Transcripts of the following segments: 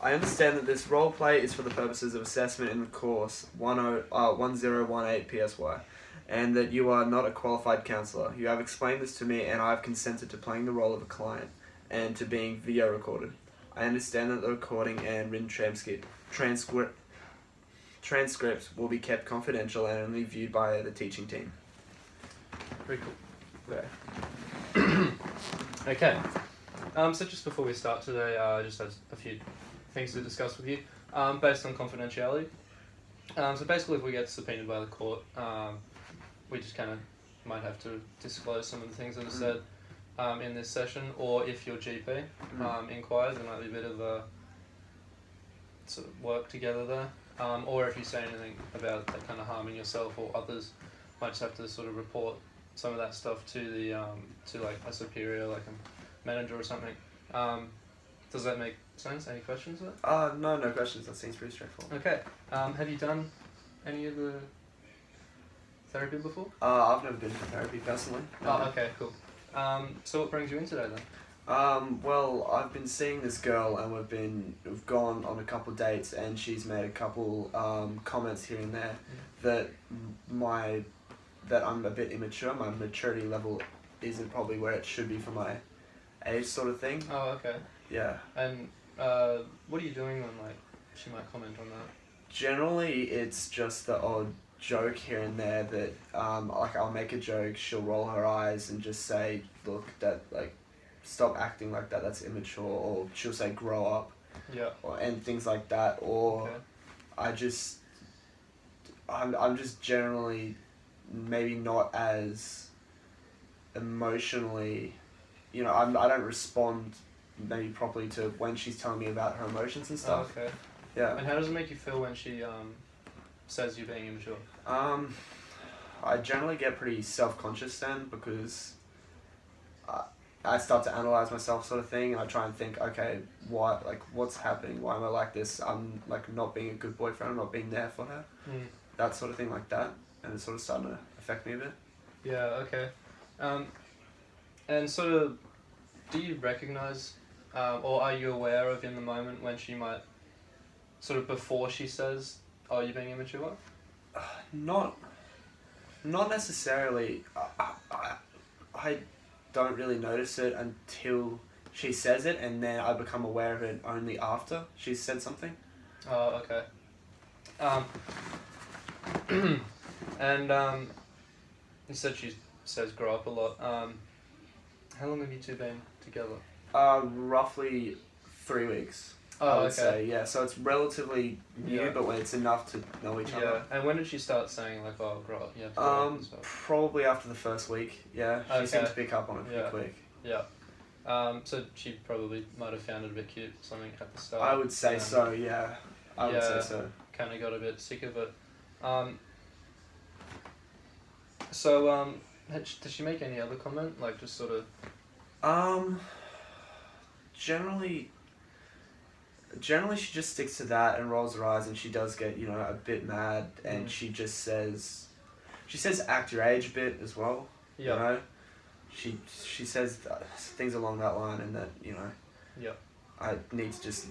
I understand that this role play is for the purposes of assessment in the course 1018 PSY, and that you are not a qualified counsellor. You have explained this to me, and I have consented to playing the role of a client and to being video recorded. I understand that the recording and written transcripts will be kept confidential and only viewed by the teaching team. Very cool. Okay. Okay. So just before we start today, I just had a few things to discuss with you, based on confidentiality. So basically, if we get subpoenaed by the court, we just kind of might have to disclose some of the things that are said in this session, or if your GP inquires, there might be a bit of a sort of work together there, or if you say anything about that kind of harming yourself or others, might just have to sort of report some of that stuff to the to like a superior, like a manager or something. Does that make sense? Any questions there? No questions. That seems pretty straightforward. Okay. Have you done any of the therapy before? I've never been to therapy personally. Oh, okay, cool. So what brings you in today then? Well, I've been seeing this girl, and we've gone on a couple dates, and she's made a couple comments here and there that I'm a bit immature. My maturity level isn't probably where it should be for my age, sort of thing. Oh, okay. Yeah. And what are you doing when like she might comment on that? Generally, it's just the odd joke here and there that like I'll make a joke, she'll roll her eyes and just say, "Look, that like, stop acting like that. That's immature," or she'll say, "Grow up." Yeah. And things like that, or Okay. I'm just generally maybe not as emotionally, I don't respond maybe properly to when she's telling me about her emotions and stuff. Oh, okay. Yeah. And how does it make you feel when she says you're being immature? I generally get pretty self-conscious then, because I start to analyze myself, sort of thing, and I try and think, okay, what's happening? Why am I like this? I'm like not being a good boyfriend. I'm not being there for her. That sort of thing, like that, and it's sort of starting to affect me a bit. Yeah. Okay. And sort of, do you recognize, or are you aware of in the moment when she might, sort of before she says, "Oh, you're being immature"? Not necessarily. I don't really notice it until she says it, and then I become aware of it only after she's said something. Oh, okay. And you said she says grow up a lot. How long have you two been together? Roughly 3 weeks. Oh, I would okay. say, yeah. So it's relatively new, Yeah. but when it's enough to know each other. Yeah. And when did she start saying like, "Oh, grow up"? You have to grow up and stuff. Probably after the first week. Yeah, she seemed to pick up on it pretty quick. Yeah. So she probably might have found it a bit cute, something at the start. I would say so. Yeah. I would say so. Kind of got a bit sick of it. So did she make any other comment, like just sort of? Generally she just sticks to that and rolls her eyes, and she does get, a bit mad, and she just says act your age a bit as well. Yeah. She says things along that line, and that, Yeah. I need to just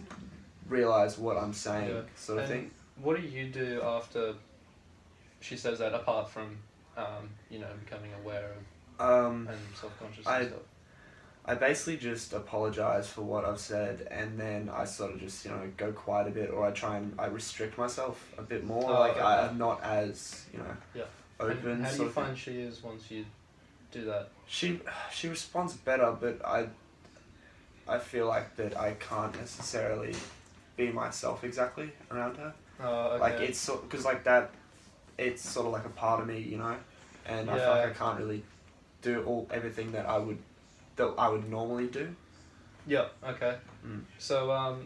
realise what I'm saying, sort of And thing. what do you do after she says that, apart from becoming aware of and self-conscious and stuff? I basically just apologise for what I've said, and then I sort of just, go quiet a bit, or I restrict myself a bit more. I'm not as, open. And how do you find she is once you do that? She responds better, but I feel like that I can't necessarily be myself exactly around her. Oh, okay. Like, it's because like that, it's sort of like a part of me, and I feel like I can't really do everything that I would normally do. Yeah. Okay. So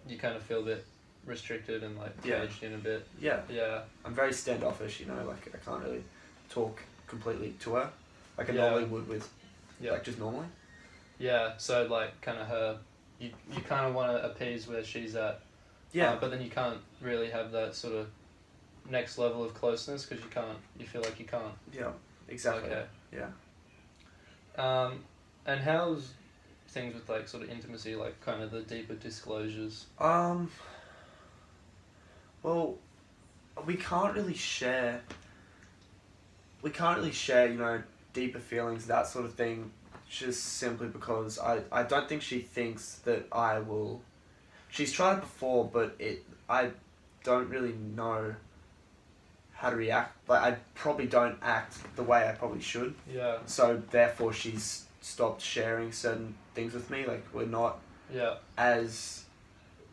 you kind of feel a bit restricted and like caged in a bit. Yeah. Yeah. I'm very standoffish, like I can't really talk completely to her like I normally would with like just normally. Yeah. So like kind of you kind of want to appease where she's at. Yeah. But then you can't really have that sort of next level of closeness because you feel like you can't. Yeah. Exactly. Okay. Yeah. And how's things with like sort of intimacy, like kind of the deeper disclosures? Well, we can't really share. We can't really share, deeper feelings, that sort of thing, just simply because I don't think she thinks that I will. She's tried it before, but I don't really know how to react. Like, I probably don't act the way I probably should. Yeah. So therefore, she's stopped sharing certain things with me. Like, we're not Yeah. as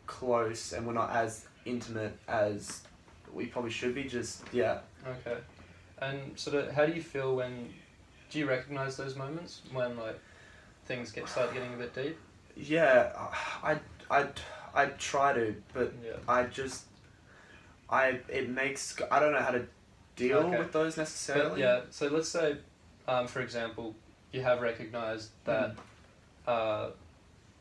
close and we're not as intimate as we probably should be. Just yeah. Okay. And sort of, how do you feel when? Do you recognize those moments when like things start getting a bit deep? Yeah, I try to, but Yeah. I don't know how to deal Okay. with those But necessarily. yeah, so let's say, for example, you have recognized that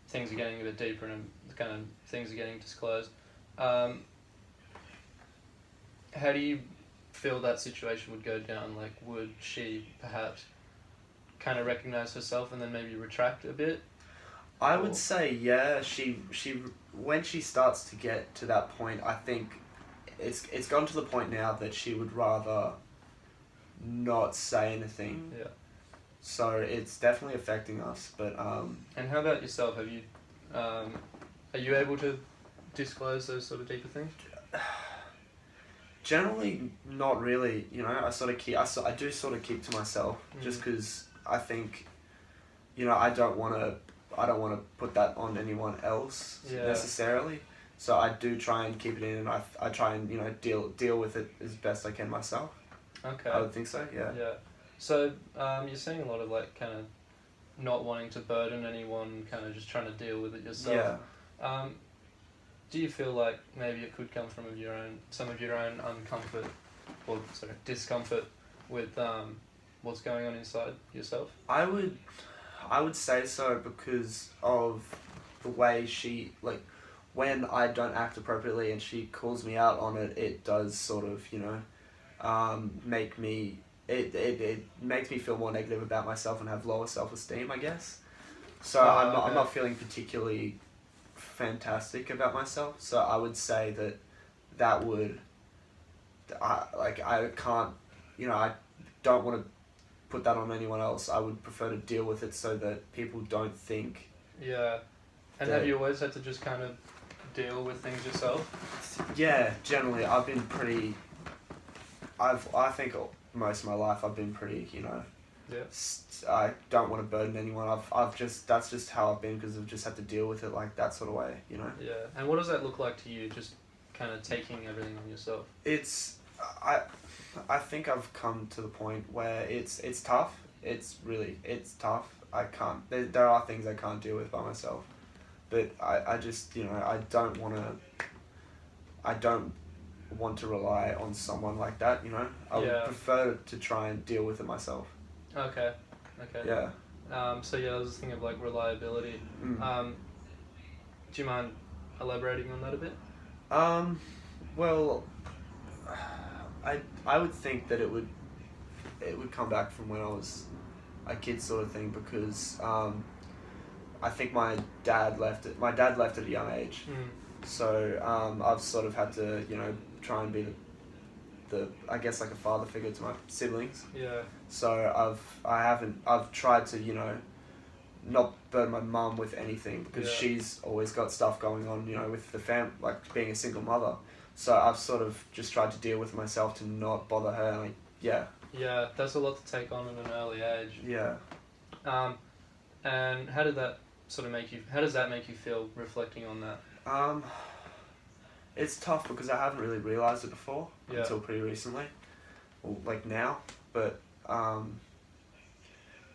things are getting a bit deeper and kind of things are getting disclosed. How do you feel that situation would go down? Like, would she perhaps kind of recognize herself and then maybe retract a bit? I Or- would say yeah. She when she starts to get to that point, I think it's gotten to the point now that she would rather not say anything. Yeah. So it's definitely affecting us. But And how about yourself? Have you, are you able to disclose those sort of deeper things? generally not really. I sort of keep. I do sort of keep to myself just because I think, I don't want to. I don't want to put that on anyone else necessarily. So I do try and keep it in, and I try and deal with it as best I can myself. Okay. I would think so. Yeah. Yeah. So you're seeing a lot of like kind of not wanting to burden anyone, kind of just trying to deal with it yourself. Yeah. Do you feel like maybe it could come from some of your own uncomfort, or discomfort with what's going on inside yourself? I would say so because of the way she when I don't act appropriately and she calls me out on it. It does sort of make me. It makes me feel more negative about myself and have lower self-esteem, I guess. So I'm not feeling particularly fantastic about myself. So I would say that would I can't I don't want to put that on anyone else. I would prefer to deal with it so that people don't think. Yeah. And have you always had to just kind of deal with things yourself? Yeah, generally I've been pretty. I think most of my life I've been pretty. Yeah. I don't want to burden anyone. That's just how I've been because I've just had to deal with it like that sort of way. Yeah. And what does that look like to you? Just kind of taking everything on yourself. I think I've come to the point where it's tough. It's tough. I can't. There are things I can't deal with by myself, but I just I don't want to rely on someone like that. I would prefer to try and deal with it myself. Okay. Yeah. So yeah, I was just thinking of like reliability. Do you mind elaborating on that a bit? Well, I would think that it would come back from when I was a kid, sort of thing, because I think my dad left it. My dad left at a young age, so I've sort of had to try and be the I guess like a father figure to my siblings. Yeah. So I've tried to not burden my mum with anything because she's always got stuff going on with the like being a single mother. So I've sort of just tried to deal with myself to not bother her. Yeah, that's a lot to take on at an early age. Yeah. And how did that sort of make you? How does that make you feel reflecting on that? It's tough because I haven't really realised it before until pretty recently, or like now. But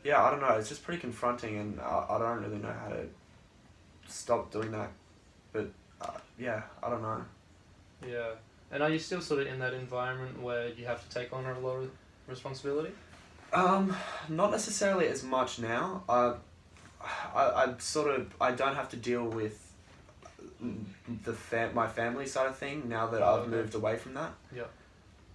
yeah, I don't know. It's just pretty confronting, and I don't really know how to stop doing that. But yeah, I don't know. Yeah. And are you still sort of in that environment where you have to take on a lot of responsibility? Not necessarily as much now. I don't have to deal with my family side of thing now that I've moved away from that. Yeah.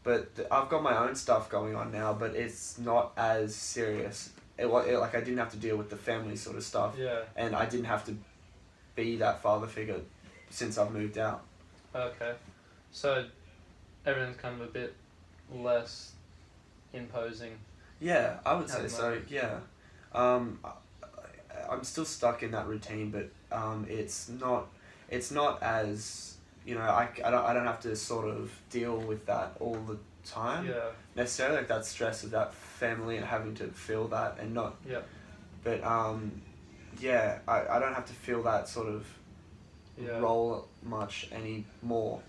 But I've got my own stuff going on now, but it's not as serious like I didn't have to deal with the family sort of stuff, Yeah. and I didn't have to be that father figure since I've moved out. Okay. So everything's kind of a bit less imposing. Yeah, I would At say the so. moment. Yeah, um, I'm still stuck in that routine, but it's not as, I don't have to sort of deal with that all the time Yeah. necessarily, like that stress of that family and having to feel that and not. Yeah. But yeah, I don't have to feel that sort of Yeah. role much anymore.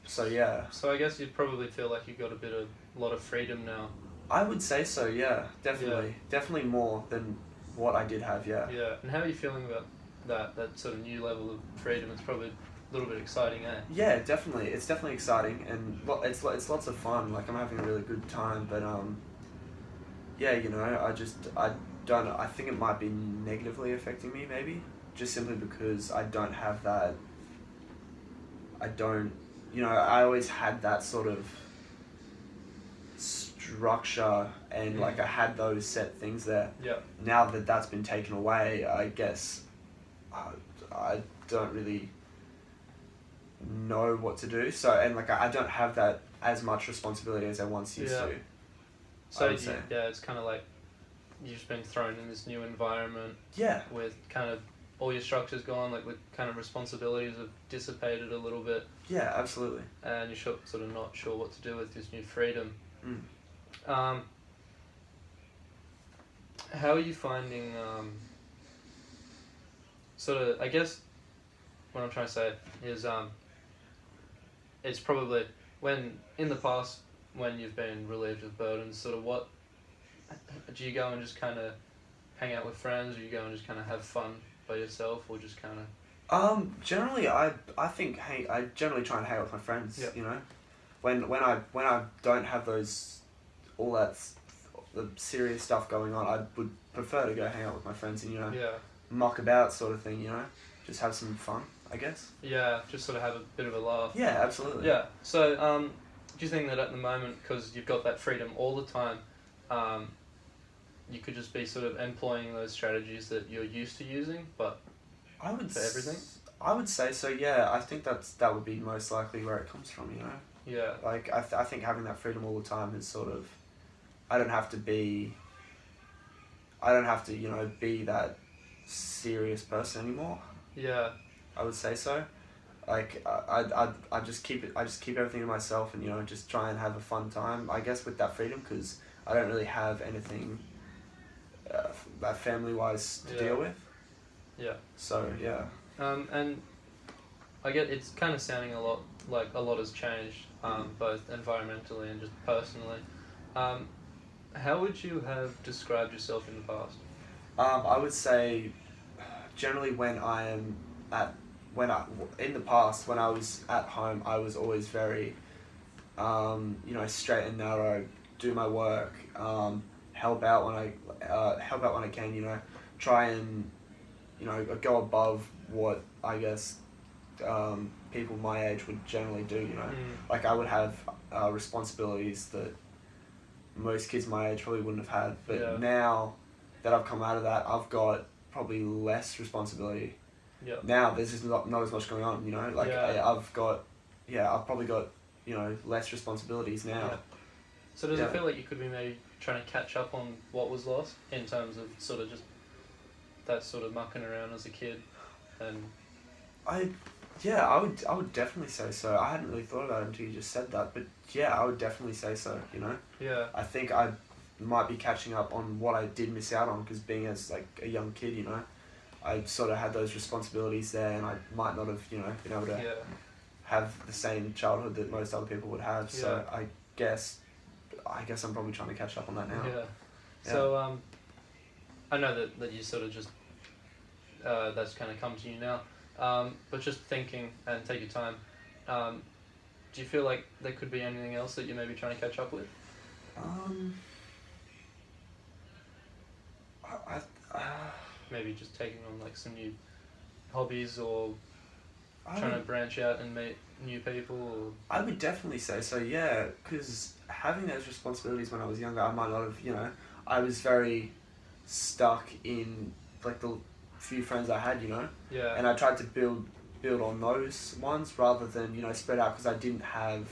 So yeah, So I guess you'd probably feel like you've got a lot of freedom now. I would say so. Yeah, definitely, Yeah. definitely more than what I did have. Yeah. Yeah. And how are you feeling about that sort of new level of freedom? It's probably a little bit exciting, eh? Yeah, definitely. It's definitely exciting, and it's lots of fun. Like I'm having a really good time, but yeah, I don't. I think it might be negatively affecting me, maybe just simply because I don't have that. I don't, I always had that sort of structure, and like I had those set things there. Yeah. Now that that's been taken away, I guess I don't really know what to do. So, and like I don't have that as much responsibility as I once used Yeah. to. So would say. yeah, it's kind of like you've just been thrown in this new environment Yeah. with kind of all your structures gone, like the kind of responsibilities have dissipated a little bit, Yeah, absolutely. and you're sort of not sure what to do with this new freedom. Mm. How are you finding sort of, I guess what I'm trying to say is it's probably when in the past when you've been relieved of burdens, sort of what do you go and just kind of hang out with friends, or you go and just kind of have fun by yourself, or just kind of Generally, I think I generally try and hang out with my friends. Yep. When I don't have all that the serious stuff going on, I would prefer to go hang out with my friends and yeah muck about sort of thing. Just have some fun, I guess. just sort of have a bit of a laugh. Yeah, absolutely. Yeah. So do you think that at the moment, because you've got that freedom all the time, you could just be sort of employing those strategies that you're used to using, but I would for everything? I would say so. Yeah, I think that would be most likely where it comes from. Yeah. Like I think having that freedom all the time is sort of, I don't have to be be that serious person anymore. Yeah. I would say so. Like I just keep everything to myself, and just try and have a fun time, I guess, with that freedom, because I don't really have anything that family wise to deal with. Yeah. So yeah. And I get it's kind of sounding a lot like a lot has changed, both environmentally and just personally. How would you have described yourself in the past? I would say, generally, in the past, when I was at home, I was always very, straight and narrow, do my work, help out when I can, try and, go above what I guess, people my age would generally do, Like I would have, responsibilities that most kids my age probably wouldn't have had, but now that I've come out of that, I've got probably less responsibility. Yeah. Now there's just not as much going on, Like I've probably got, less responsibilities now. Yeah. So does it feel like you could be maybe trying to catch up on what was lost in terms of sort of just that sort of mucking around as a kid, and I would definitely say so. I hadn't really thought about it until you just said that, but yeah, I would definitely say so. Yeah. I think I might be catching up on what I did miss out on, because being as like a young kid, I sort of had those responsibilities there, and I might not have, been able to have the same childhood that most other people would have. So I guess I'm probably trying to catch up on that now. Yeah. So I know that you sort of just that's kind of come to you now, but just thinking and take your time. Do you feel like there could be anything else that you're maybe trying to catch up with? Maybe just taking on like some new hobbies, or trying to branch out and meet new people, or... I would definitely say so, yeah, because having those responsibilities when I was younger, I might not have, I was very, stuck in like the few friends I had, you know, Yeah. and I tried to build on those ones rather than, you know, spread out, because I didn't have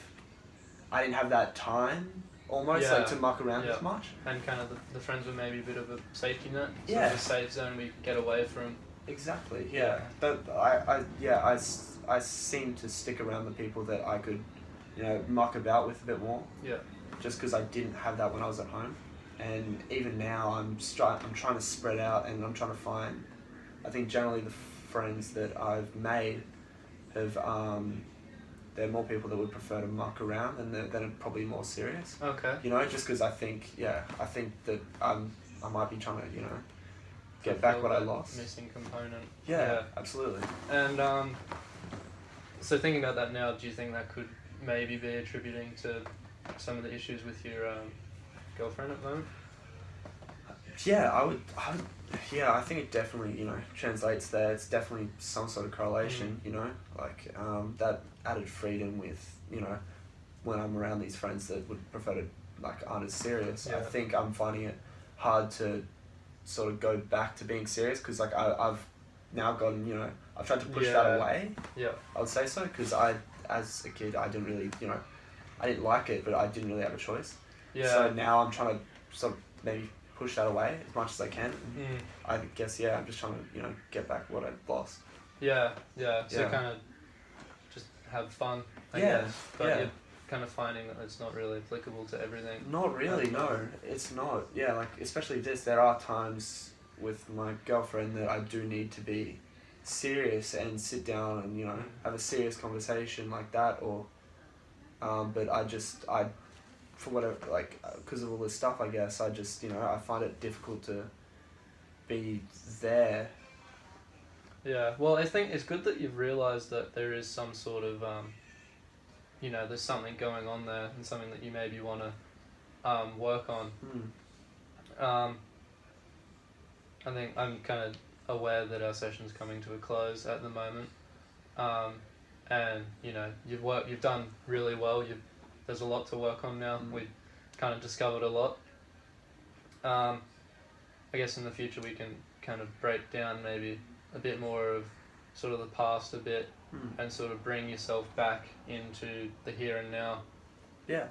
that time almost Yeah. like to muck around Yeah. as much. And kind of the friends were maybe a bit of a safety net, sort Yeah. of a safe zone we could get away from. Exactly. Yeah. Yeah. But I seem to stick around the people that I could, you know, muck about with a bit more. Yeah. Just because I didn't have that when I was at home, and even now I'm trying to spread out, and I'm trying to find. I think generally the friends that I've made have they're more people that would prefer to muck around, and they're probably more serious. Okay. You know, just because I think that I might be trying to, you know, get Fulfill back what I that lost. missing component. Yeah, absolutely. And so thinking about that now, do you think that could maybe be attributing to some of the issues with your girlfriend at the moment? Yeah, I would. Yeah, I think it definitely, you know, translates there. It's definitely some sort of correlation, you know, like that added freedom with, you know, when I'm around these friends that would prefer to, like, aren't as serious. Yeah. I think I'm finding it hard to sort of go back to being serious, because like I've now gotten, you know, I've tried to push that away. Yeah. I would say so, because as a kid, I didn't really, you know, I didn't like it, but I didn't really have a choice. Yeah. So now I'm trying to sort of maybe push that away as much as I can. I guess, yeah, I'm just trying to, you know, get back what I've lost. Yeah. So Yeah. kind of just have fun, I Yeah, guess. But yeah. you're kind of finding that it's not really applicable to everything. Not really, no. It's not. Yeah, like, especially this, there are times with my girlfriend that I do need to be serious and sit down and, you know, have a serious conversation like that, or but I for whatever, like, because of all this stuff, I guess, I just, you know, I find it difficult to be there. Yeah, well, I think it's good that you've realised that there is some sort of, you know, there's something going on there and something that you maybe want to work on. I think I'm kind of aware that our session's coming to a close at the moment, and you know, you've done really well. There's a lot to work on now. We've kind of discovered a lot. I guess in the future we can kind of break down maybe a bit more of sort of the past a bit, and sort of bring yourself back into the here and now. Yeah.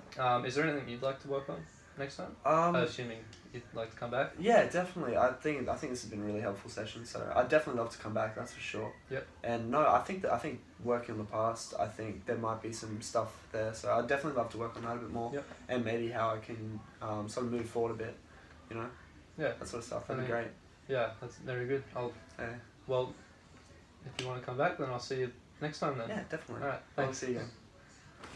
Is there anything you'd like to work on next time? Assuming you'd like to come back. Yeah, definitely. I think this has been a really helpful session, so I'd definitely love to come back. That's for sure. Yep. And no, I think working on the past, I think there might be some stuff there, so I'd definitely love to work on that a bit more. Yep. And maybe how I can sort of move forward a bit, you know. Yeah. That sort of stuff. That'd be great. Yeah, that's very good. Well, if you want to come back, then I'll see you next time then. Yeah, definitely. All right. I'll Thanks. see you again.